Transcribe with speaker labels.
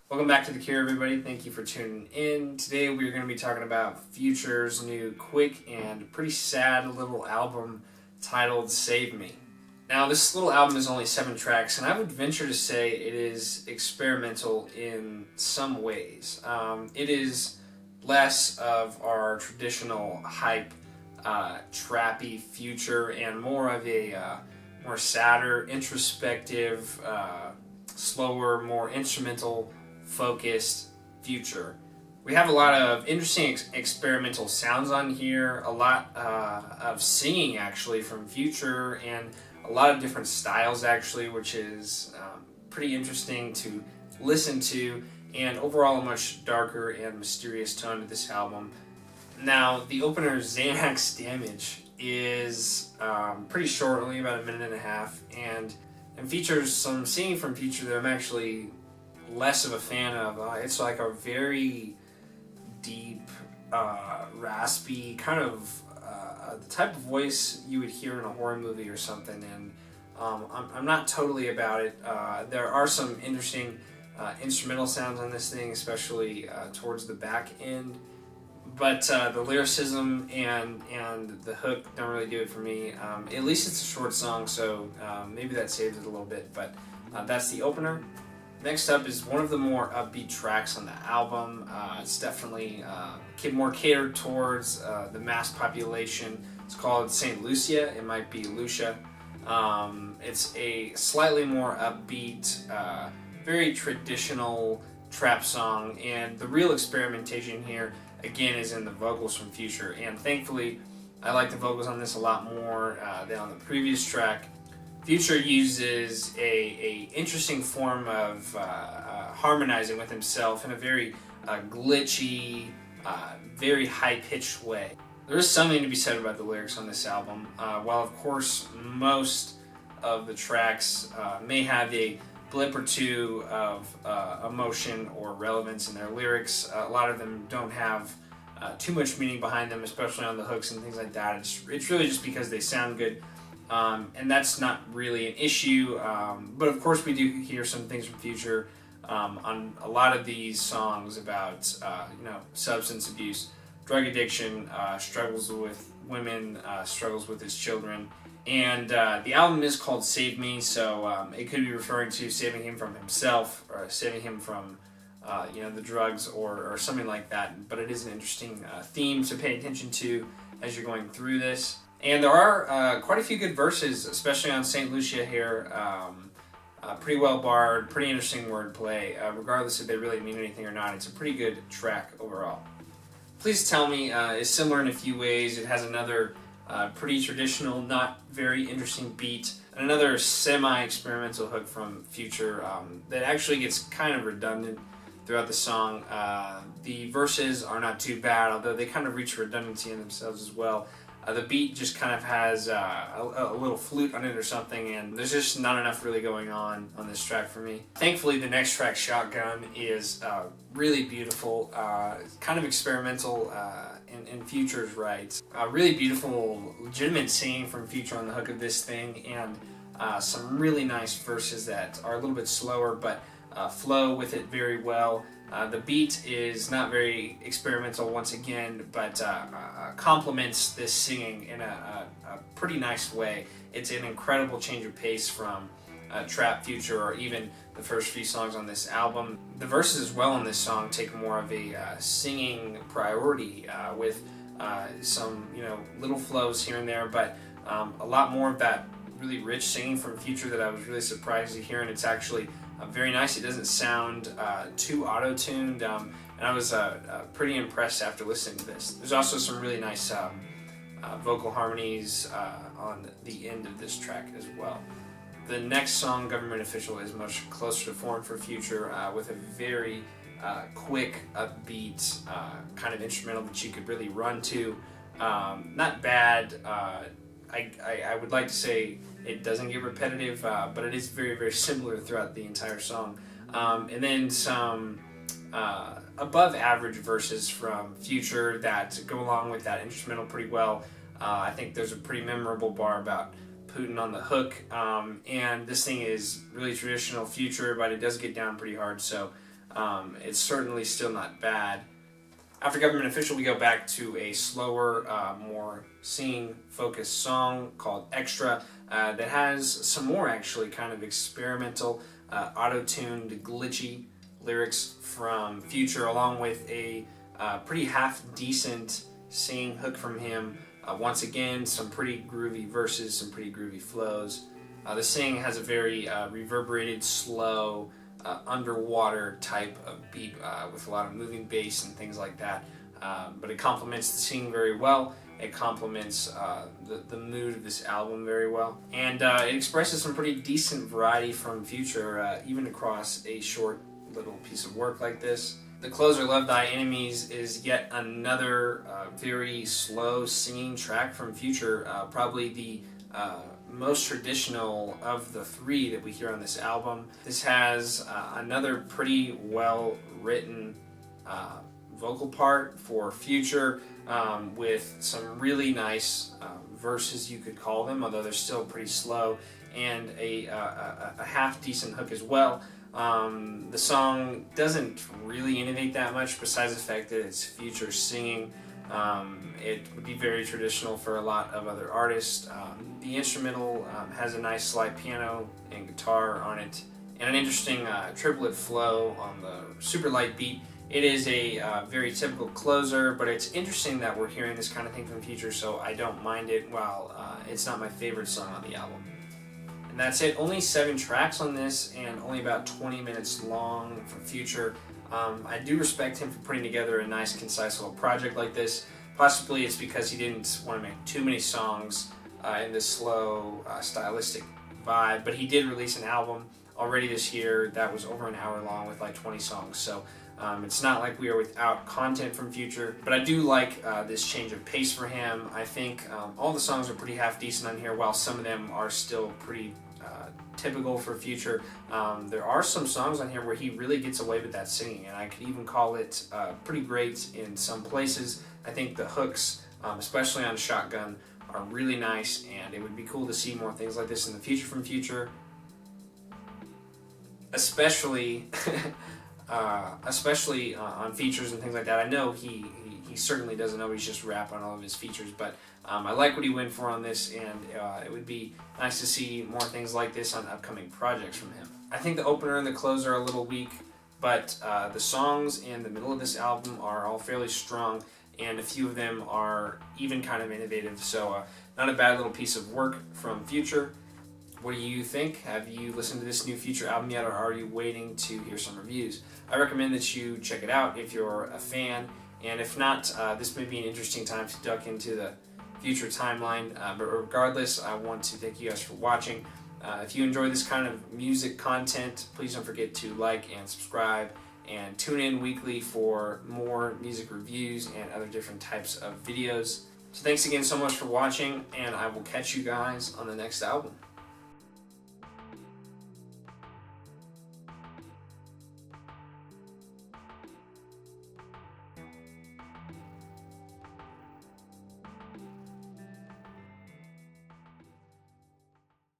Speaker 1: Welcome back to The Cure, everybody. Thank you for tuning in. Today we're going to be talking about Future's new quick and pretty sad little album titled Save Me. Now, this little album is only 7 tracks, and I would venture to say it is experimental in some ways. It is less of our traditional hype, trappy Future, and more of a more sadder, introspective, slower, more instrumental focused Future. We have a lot of interesting experimental sounds on here, a lot of singing actually from Future, and a lot of different styles actually, which is pretty interesting to listen to, and overall a much darker and mysterious tone to this album. Now, the opener, Xanax Damage, is pretty short, only about 1.5 minutes, and features some singing from Future that I'm actually less of a fan of. It's like a very deep, raspy, kind of the type of voice you would hear in a horror movie or something, and I'm not totally about it. There are some interesting instrumental sounds on this thing, especially towards the back end, but the lyricism and the hook don't really do it for me. At least it's a short song, so maybe that saves it a little bit, but that's the opener. Next up is one of the more upbeat tracks on the album. It's definitely more catered towards the mass population. It's called St. Lucia. It might be Lucia. It's a slightly more upbeat, very traditional trap song, and the real experimentation here, again, is in the vocals from Future. And thankfully, I like the vocals on this a lot more than on the previous track. Future uses a interesting form of harmonizing with himself in a very glitchy, very high-pitched way. There is something to be said about the lyrics on this album. While of course most of the tracks may have a blip or two of emotion or relevance in their lyrics, a lot of them don't have too much meaning behind them, especially on the hooks and things like that. It's really just because they sound good. And that's not really an issue, but of course we do hear some things from Future on a lot of these songs about substance abuse, drug addiction, struggles with women, struggles with his children, and the album is called Save Me, so it could be referring to saving him from himself or saving him from the drugs or something like that. But it is an interesting theme to pay attention to as you're going through this. And there are quite a few good verses, especially on St. Lucia here. Pretty well barred, pretty interesting wordplay. Regardless if they really mean anything or not, it's a pretty good track overall. Please Tell Me is similar in a few ways. It has another pretty traditional, not very interesting beat, and another semi-experimental hook from Future that actually gets kind of redundant throughout the song. The verses are not too bad, although they kind of reach redundancy in themselves as well. The beat just kind of has a little flute on it or something, and there's just not enough really going on this track for me. Thankfully, the next track, Shotgun, is really beautiful, kind of experimental in Future's rights. Really beautiful, legitimate singing from Future on the hook of this thing, and some really nice verses that are a little bit slower, but flow with it very well. The beat is not very experimental once again, but complements this singing in a pretty nice way. It's an incredible change of pace from trap Future or even the first few songs on this album. The verses as well on this song take more of a singing priority with some little flows here and there, but a lot more of that really rich singing from Future that I was really surprised to hear, and it's actually very nice. It doesn't sound too auto-tuned, and I was pretty impressed after listening to this. There's also some really nice vocal harmonies on the end of this track as well. The next song, Government Official, is much closer to form for Future, with a very quick, upbeat kind of instrumental that you could really run to. Not bad. I would like to say it doesn't get repetitive, but it is very, very similar throughout the entire song. And then some above average verses from Future that go along with that instrumental pretty well. I think there's a pretty memorable bar about Putin on the hook, and this thing is really traditional Future, but it does get down pretty hard, so it's certainly still not bad. After Government Official, we go back to a slower, more singing-focused song called Extra that has some more actually kind of experimental, auto-tuned, glitchy lyrics from Future, along with a pretty half-decent singing hook from him. Once again, some pretty groovy verses, some pretty groovy flows. The singing has a very reverberated, slow, underwater type of beat with a lot of moving bass and things like that. But it complements the singing very well. It complements the mood of this album very well. And it expresses some pretty decent variety from Future, even across a short little piece of work like this. The closer, Love Thy Enemies, is yet another very slow singing track from Future, probably the most traditional of the three that we hear on this album. This has another pretty well written vocal part for Future with some really nice verses, you could call them, although they're still pretty slow, and a half decent hook as well. The song doesn't really innovate that much besides the fact that it's Future singing. It would be very traditional for a lot of other artists. The instrumental has a nice slide piano and guitar on it, and an interesting triplet flow on the super light beat. It is a very typical closer, but it's interesting that we're hearing this kind of thing from Future, so I don't mind it, while it's not my favorite song on the album. And that's it. Only 7 tracks on this, and only about 20 minutes long for Future. I do respect him for putting together a nice, concise little project like this. Possibly it's because he didn't want to make too many songs in this slow, stylistic vibe, but he did release an album already this year that was over an hour long with like 20 songs, so it's not like we are without content from Future, but I do like this change of pace for him. I think all the songs are pretty half decent on here, while some of them are still pretty typical for Future. There are some songs on here where he really gets away with that singing, and I could even call it pretty great in some places. I think the hooks, especially on Shotgun, are really nice, and it would be cool to see more things like this in the future from Future, especially on features and things like that. I know he certainly doesn't always just rap on all of his features, but I like what he went for on this, and it would be nice to see more things like this on upcoming projects from him. I think the opener and the closer are a little weak, but the songs in the middle of this album are all fairly strong, and a few of them are even kind of innovative, so not a bad little piece of work from Future. What do you think? Have you listened to this new Future album yet, or are you waiting to hear some reviews? I recommend that you check it out if you're a fan, and if not, this may be an interesting time to duck into the Future timeline, but regardless, I want to thank you guys for watching. If you enjoy this kind of music content, please don't forget to like and subscribe, and tune in weekly for more music reviews and other different types of videos. So thanks again so much for watching, and I will catch you guys on the next album.